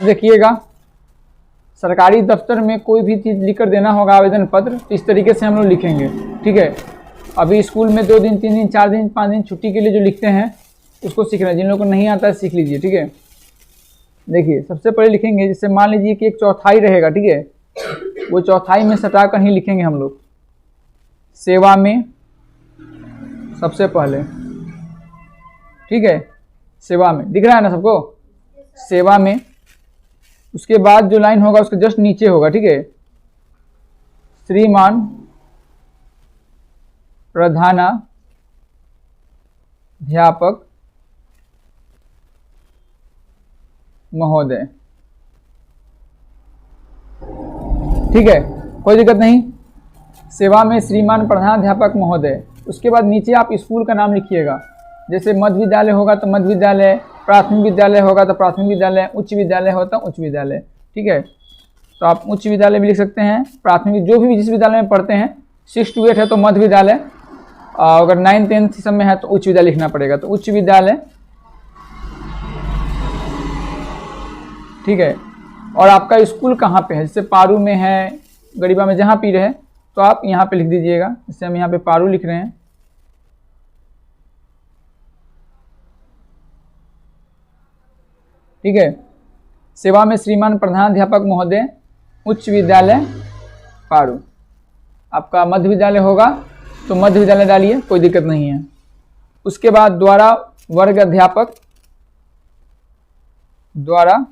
देखिएगा, सरकारी दफ्तर में कोई भी चीज़ लिख कर देना होगा, आवेदन पत्र, तो इस तरीके से हम लोग लिखेंगे। ठीक है, अभी स्कूल में 2 दिन 3 दिन 4 दिन 5 दिन छुट्टी के लिए जो लिखते हैं उसको सीख रहे हैं। जिन लोगों को नहीं आता है सीख लीजिए। ठीक है, देखिए सबसे पहले लिखेंगे, जैसे मान लीजिए कि एक चौथाई रहेगा। ठीक है, वो चौथाई में सटा कर ही लिखेंगे हम लोग। सेवा में सबसे पहले, ठीक है, सेवा में दिख रहा है ना सबको, सेवा में। उसके बाद जो लाइन होगा उसके जस्ट नीचे होगा। ठीक है, श्रीमान प्रधानाध्यापक महोदय। ठीक है, कोई दिक्कत नहीं। सेवा में श्रीमान प्रधानाध्यापक महोदय। उसके बाद नीचे आप स्कूल का नाम लिखिएगा। जैसे मध्य विद्यालय होगा तो मध्य विद्यालय, प्राथमिक विद्यालय होगा तो प्राथमिक विद्यालय, उच्च विद्यालय होता उच्च विद्यालय। ठीक है, तो आप उच्च विद्यालय भी लिख सकते हैं, प्राथमिक जो भी जिस विद्यालय में पढ़ते हैं। 6 to 8 है तो मध्य विद्यालय, अगर 9 10 सब में है तो उच्च विद्यालय लिखना पड़ेगा, तो उच्च विद्यालय। ठीक है, और आपका स्कूल कहाँ पे है, जैसे पारू में है, गरीबा में, जहाँ भी रहे तो आप यहाँ पे लिख दीजिएगा। जैसे हम यहाँ पे पारू लिख रहे हैं। ठीक है, सेवा में श्रीमान प्रधानाध्यापक महोदय, उच्च विद्यालय पारू। आपका मध्य विद्यालय होगा तो मध्य विद्यालय डालिए, कोई दिक्कत नहीं है। उसके बाद द्वारा वर्ग अध्यापक, द्वारा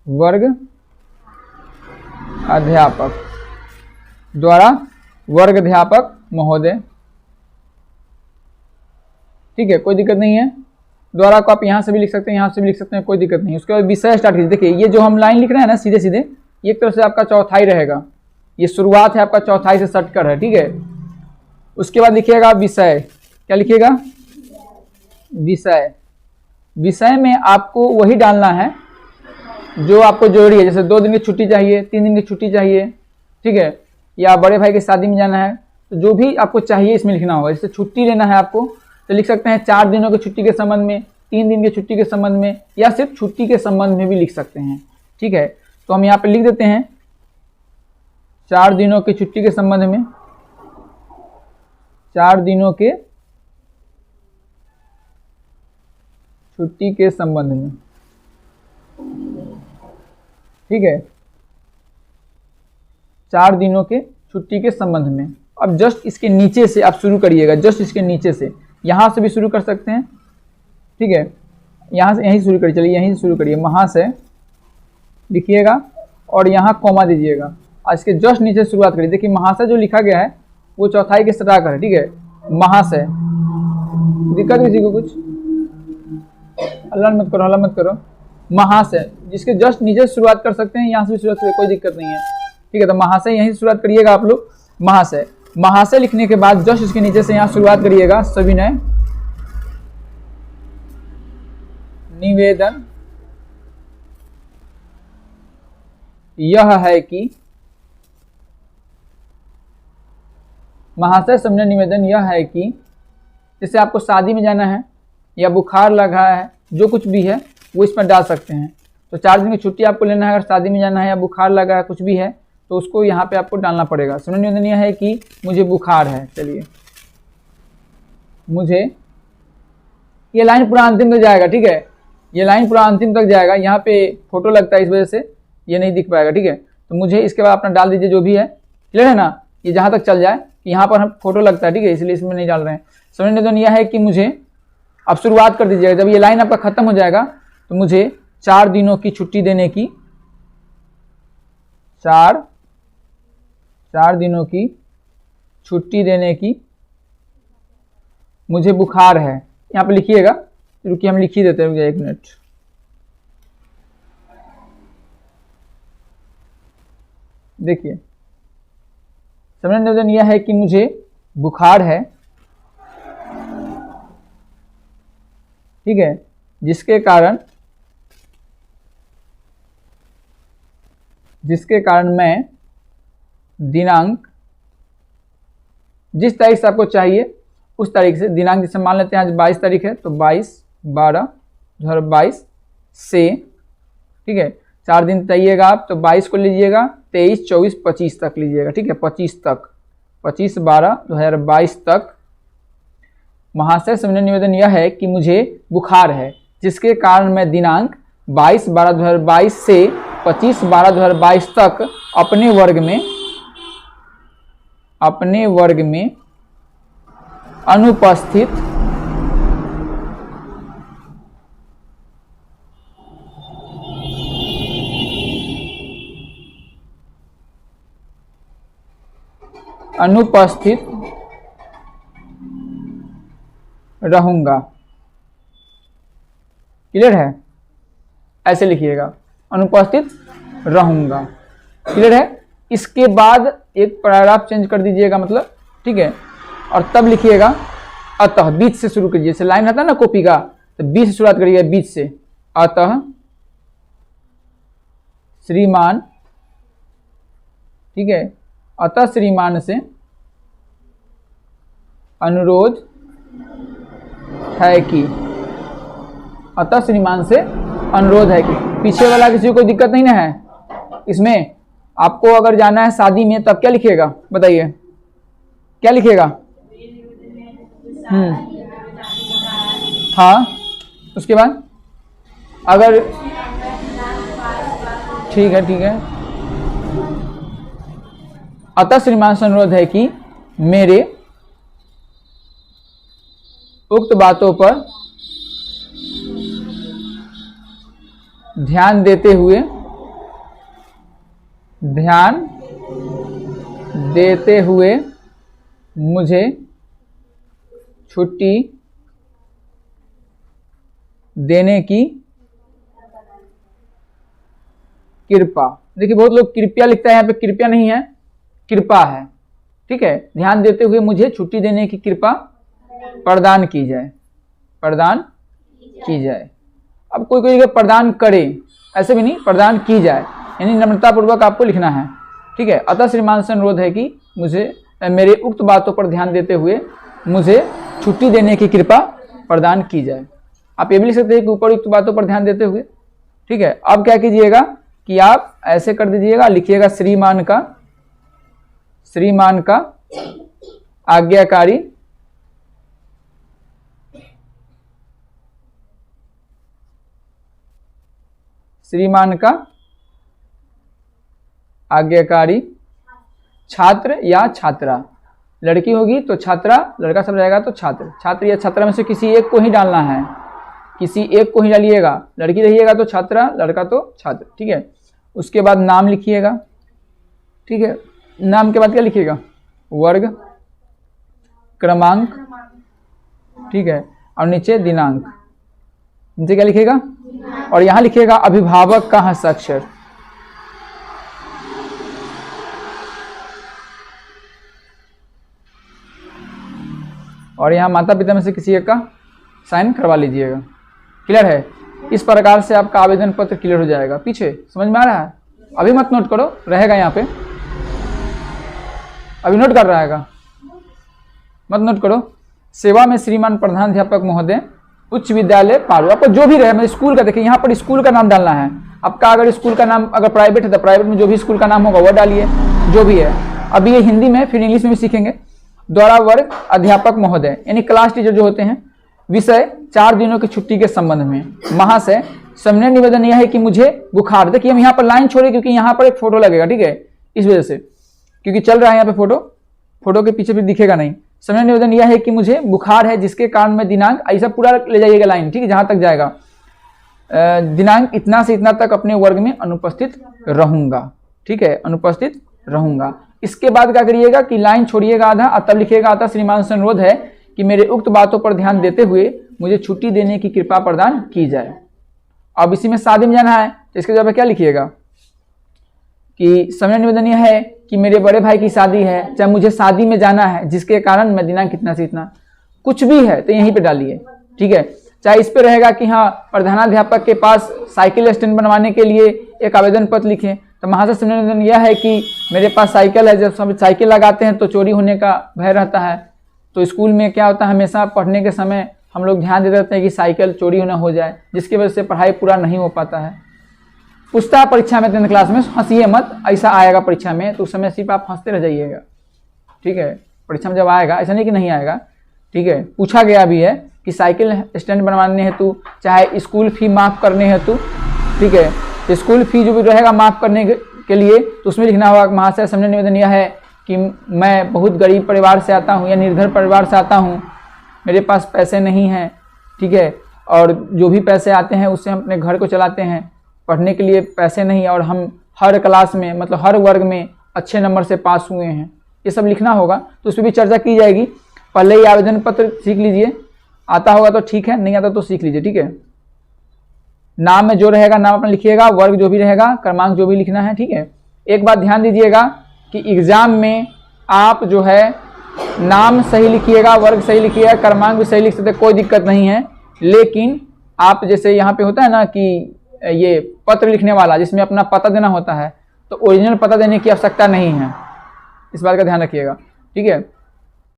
वर्ग अध्यापक, द्वारा वर्ग अध्यापक महोदय। ठीक है, कोई दिक्कत नहीं है। द्वारा को आप यहाँ से भी लिख सकते हैं, यहाँ से भी लिख सकते हैं, कोई दिक्कत नहीं। उसके बाद विषय स्टार्ट कीजिए। देखिए ये जो हम लाइन लिख रहे हैं ना सीधे सीधे, ये एक तरह से आपका चौथाई रहेगा। ये शुरुआत है आपका चौथाई से सट कर है। ठीक है, उसके बाद लिखिएगा विषय। क्या लिखिएगा, विषय। विषय में आपको वही डालना है जो आपको जरूरी है। जैसे 2 दिन की छुट्टी चाहिए, 3 दिन की छुट्टी चाहिए, ठीक है, या बड़े भाई की शादी में जाना है, तो जो भी आपको चाहिए इसमें लिखना होगा। जैसे छुट्टी लेना है आपको तो लिख सकते हैं 4 दिनों की छुट्टी के संबंध में, 3 दिन की छुट्टी के संबंध में, या सिर्फ छुट्टी के संबंध में भी लिख सकते हैं। ठीक है, तो हम यहाँ पे लिख देते हैं 4 दिनों की छुट्टी के संबंध में, 4 दिनों के छुट्टी के संबंध में। ठीक है, 4 दिनों के छुट्टी के संबंध में। अब जस्ट इसके नीचे से आप शुरू करिएगा, जस्ट इसके नीचे से, यहाँ से भी शुरू कर सकते हैं। ठीक है, यहाँ से यहीं शुरू करिए, चलिए यहीं से शुरू करिए, महाशय लिखिएगा और यहाँ कॉमा दीजिएगा। और इसके जस्ट नीचे शुरुआत करिए। देखिए महाशय जो लिखा गया है वो चौथाई के सटा कर है। ठीक है, महाशय। दिक्कत किसी को कुछ, अल्लाह मत करो, अल्लाह मत करो। महाशय, जिसके जस्ट नीचे शुरुआत कर सकते हैं, यहाँ से भी शुरुआत करिए, कोई दिक्कत नहीं है। ठीक है, तो महाशय यहीं शुरुआत करिएगा आप लोग। महाशय, महाशय लिखने के बाद जस्ट इसके नीचे से यहाँ शुरुआत करिएगा। सविनय निवेदन यह है कि, महाशय सविनय निवेदन यह है कि, जैसे आपको शादी में जाना है या बुखार लगा है, जो कुछ भी है वो इसमें डाल सकते हैं। तो 4 दिन की छुट्टी आपको लेना है, अगर शादी में जाना है या बुखार लगा है, कुछ भी है, तो उसको यहाँ पे आपको डालना पड़ेगा। सविनय निवेदन यह है कि मुझे बुखार है। चलिए, मुझे, ये लाइन पूरा अंतिम तक जाएगा। ठीक है, ये लाइन पूरा अंतिम तक जाएगा। यहाँ पे फोटो लगता है, इस वजह से ये नहीं दिख पाएगा। ठीक है, तो मुझे इसके बाद अपना डाल दीजिए जो भी है, क्लियर है ना, ये जहाँ तक चल जाए। यहाँ पर हम फोटो लगता है, ठीक है, इसलिए इसमें नहीं डाल रहे हैं। सविनय निवेदन यह है कि मुझे, अब शुरुआत कर दीजिएगा। जब ये लाइन आपका खत्म हो जाएगा तो मुझे 4 दिनों की छुट्टी देने की, 4 दिनों की छुट्टी देने की मुझे बुखार है। यहाँ पे लिखिएगा, रुकिए हम लिख ही देते हैं, रुकिए 1 मिनट। देखिए, सविनय निवेदन यह है कि मुझे बुखार है। ठीक है, जिसके कारण मैं दिनांक, जिस तारीख से आपको चाहिए उस तारीख से, दिनांक जैसे मान लेते हैं आज 22 तारीख है तो 22/12/2022 से ठीक है। 4 दिन तैयारिएगा आप तो 22 को लीजिएगा, 23, 24, 25 तक लीजिएगा, ठीक है। 25 तक, 25/12/2022 तक। महाशय समन्वय निवेदन यह है कि मुझे बुखार है, जिसके कारण मैं दिनांक 22/12/2022 से 25/12/2022 तक अपने वर्ग में अनुपस्थित रहूंगा। क्लियर है? ऐसे लिखिएगा, अनुपस्थित रहूंगा। क्लियर है? इसके बाद एक पैराग्राफ चेंज कर दीजिएगा, मतलब, ठीक है। और तब लिखिएगा अतः, बीच से शुरू कीजिए। जैसे लाइन रहता है ना कॉपी का, तो बीच से शुरुआत करिएगा, बीच से। अतः श्रीमान, ठीक है, अतः श्रीमान से अनुरोध है कि, अतः श्रीमान से अनुरोध है कि, पीछे वाला किसी को कोई दिक्कत नहीं ना है इसमें? आपको अगर जाना है शादी में तब क्या लिखिएगा, बताइए क्या लिखिएगा? हाँ, उसके बाद अगर, ठीक है। अतः श्रीमान से अनुरोध है कि मेरे उक्त बातों पर ध्यान देते हुए मुझे छुट्टी देने की कृपा। देखिए बहुत लोग कृपया लिखता है, यहाँ पे कृपया नहीं है, कृपा है, ठीक है। ध्यान देते हुए मुझे छुट्टी देने की कृपा प्रदान की जाए, प्रदान की जाए। अब कोई कोई प्रदान करे, ऐसे भी नहीं, प्रदान की जाए, यानी नम्रता पूर्वक आपको लिखना है, ठीक है। अतः श्रीमान से अनुरोध है कि मुझे मेरे उक्त बातों पर ध्यान देते हुए मुझे छुट्टी देने की कृपा प्रदान की जाए। आप ये भी लिख सकते हैं कि ऊपर उक्त बातों पर ध्यान देते हुए, ठीक है। अब क्या कीजिएगा कि आप ऐसे कर दीजिएगा, लिखिएगा श्रीमान का आज्ञाकारी छात्र या छात्रा। लड़की होगी तो छात्रा, लड़का सब रहेगा तो छात्र। छात्र या छात्रा में से किसी एक को ही डालना है, किसी एक को ही डालिएगा। लड़की रहिएगा तो छात्रा, लड़का तो छात्र, ठीक है। उसके बाद नाम लिखिएगा, ठीक है। नाम के बाद क्या लिखिएगा? वर्ग, क्रमांक, ठीक है, और नीचे दिनांक। नीचे क्या लिखिएगा? और यहाँ लिखिएगा अभिभावक का हस्ताक्षर। और यहाँ माता पिता में से किसी एक का साइन करवा लीजिएगा। क्लियर है? इस प्रकार से आपका आवेदन पत्र क्लियर हो जाएगा। पीछे समझ में आ रहा है? अभी मत नोट करो, रहेगा यहाँ पे, अभी नोट कर रहा है, मत नोट करो। सेवा में श्रीमान प्रधानाध्यापक महोदय, उच्च विद्यालय पारू। आपको जो भी रहे, मतलब स्कूल का देखिए, यहाँ पर स्कूल का नाम डालना है आपका। अगर स्कूल का नाम अगर प्राइवेट है तो प्राइवेट में जो भी स्कूल का नाम होगा वो डालिए, जो भी है। अभी ये हिंदी में, फिर इंग्लिश में भी सीखेंगे। द्वारा वर्ग अध्यापक महोदय, यानी क्लास टीचर जो होते हैं। विषय 4 दिनों की छुट्टी के संबंध में। महाशय समन्वय निवेदन यह है कि मुझे बुखार, देखिए हम यहाँ पर लाइन छोड़े क्योंकि यहाँ पर एक फोटो लगेगा, ठीक है, इस वजह से, क्योंकि चल रहा है यहाँ पे फोटो के पीछे भी दिखेगा नहीं। समन्वय निवेदन यह है कि मुझे बुखार है, जिसके कारण मैं दिनांक, ऐसा पूरा ले जाइएगा लाइन, ठीक है, जहां तक जाएगा। दिनांक इतना से इतना तक अपने वर्ग में अनुपस्थित रहूंगा, ठीक है, अनुपस्थित रहूंगा। इसके बाद क्या करिएगा कि लाइन छोड़िएगा आधा, और तब लिखिएगा आता श्रीमान से अनुरोध है कि मेरे उक्त बातों पर ध्यान देते हुए मुझे छुट्टी देने की कृपा प्रदान की जाए। अब इसी में शादी में जाना है तो इसके जगह क्या लिखिएगा कि समन्वय निवेदन यह है कि मेरे बड़े भाई की शादी है, चाहे मुझे शादी में जाना है, जिसके कारण मैं दिनांक इतना से इतना, कुछ भी है तो यहीं पे डालिए, ठीक है। चाहे इस पे रहेगा कि हाँ प्रधानाध्यापक के पास साइकिल स्टैंड बनवाने के लिए एक आवेदन पत्र लिखें, तो महाशय समन्वय निवेदन यह है कि मेरे पास साइकिल है, जब हम साइकिल लगाते हैं तो चोरी होने का भय रहता है, तो स्कूल में क्या होता है, हमेशा पढ़ने के समय हम लोग ध्यान देते रहते हैं कि साइकिल चोरी ना हो जाए, जिसकी वजह से पढ़ाई पूरा नहीं हो पाता है। पूछता है परीक्षा में 10th क्लास में, हंसिए मत, ऐसा आएगा परीक्षा में तो उस समय सिर्फ आप हंसते रह जाइएगा, ठीक है। परीक्षा में जब आएगा ऐसा नहीं कि नहीं आएगा, ठीक है। पूछा गया भी है कि साइकिल स्टैंड बनवाने हेतु, चाहे स्कूल फी माफ़ करने हेतु, ठीक है, तो स्कूल फी जो भी रहेगा माफ़ करने के लिए तो उसमें लिखना होगा महाशय हमने निवेदन यह है कि मैं बहुत गरीब परिवार से आता हूँ या निर्धन परिवार से आता हूँ, मेरे पास पैसे नहीं हैं, ठीक है, और जो भी पैसे आते हैं उससे हम अपने घर को चलाते हैं, पढ़ने के लिए पैसे नहीं, और हम हर क्लास में मतलब हर वर्ग में अच्छे नंबर से पास हुए हैं, ये सब लिखना होगा। तो उस पर भी चर्चा की जाएगी। पहले ही आवेदन पत्र सीख लीजिए, आता होगा तो ठीक है, नहीं आता तो सीख लीजिए, ठीक है। नाम में जो रहेगा नाम अपना लिखिएगा, वर्ग जो भी रहेगा, क्रमांक जो भी लिखना है, ठीक है। एक बात ध्यान दीजिएगा कि एग्जाम में आप जो है नाम सही लिखिएगा, वर्ग सही लिखिएगा, क्रमांक भी सही लिख सकते, कोई दिक्कत नहीं है। लेकिन आप जैसे यहाँ पे होता है ना कि ये पत्र लिखने वाला जिसमें अपना पता देना होता है, तो ओरिजिनल पता देने की आवश्यकता नहीं है, इस बात का ध्यान रखिएगा, ठीक है।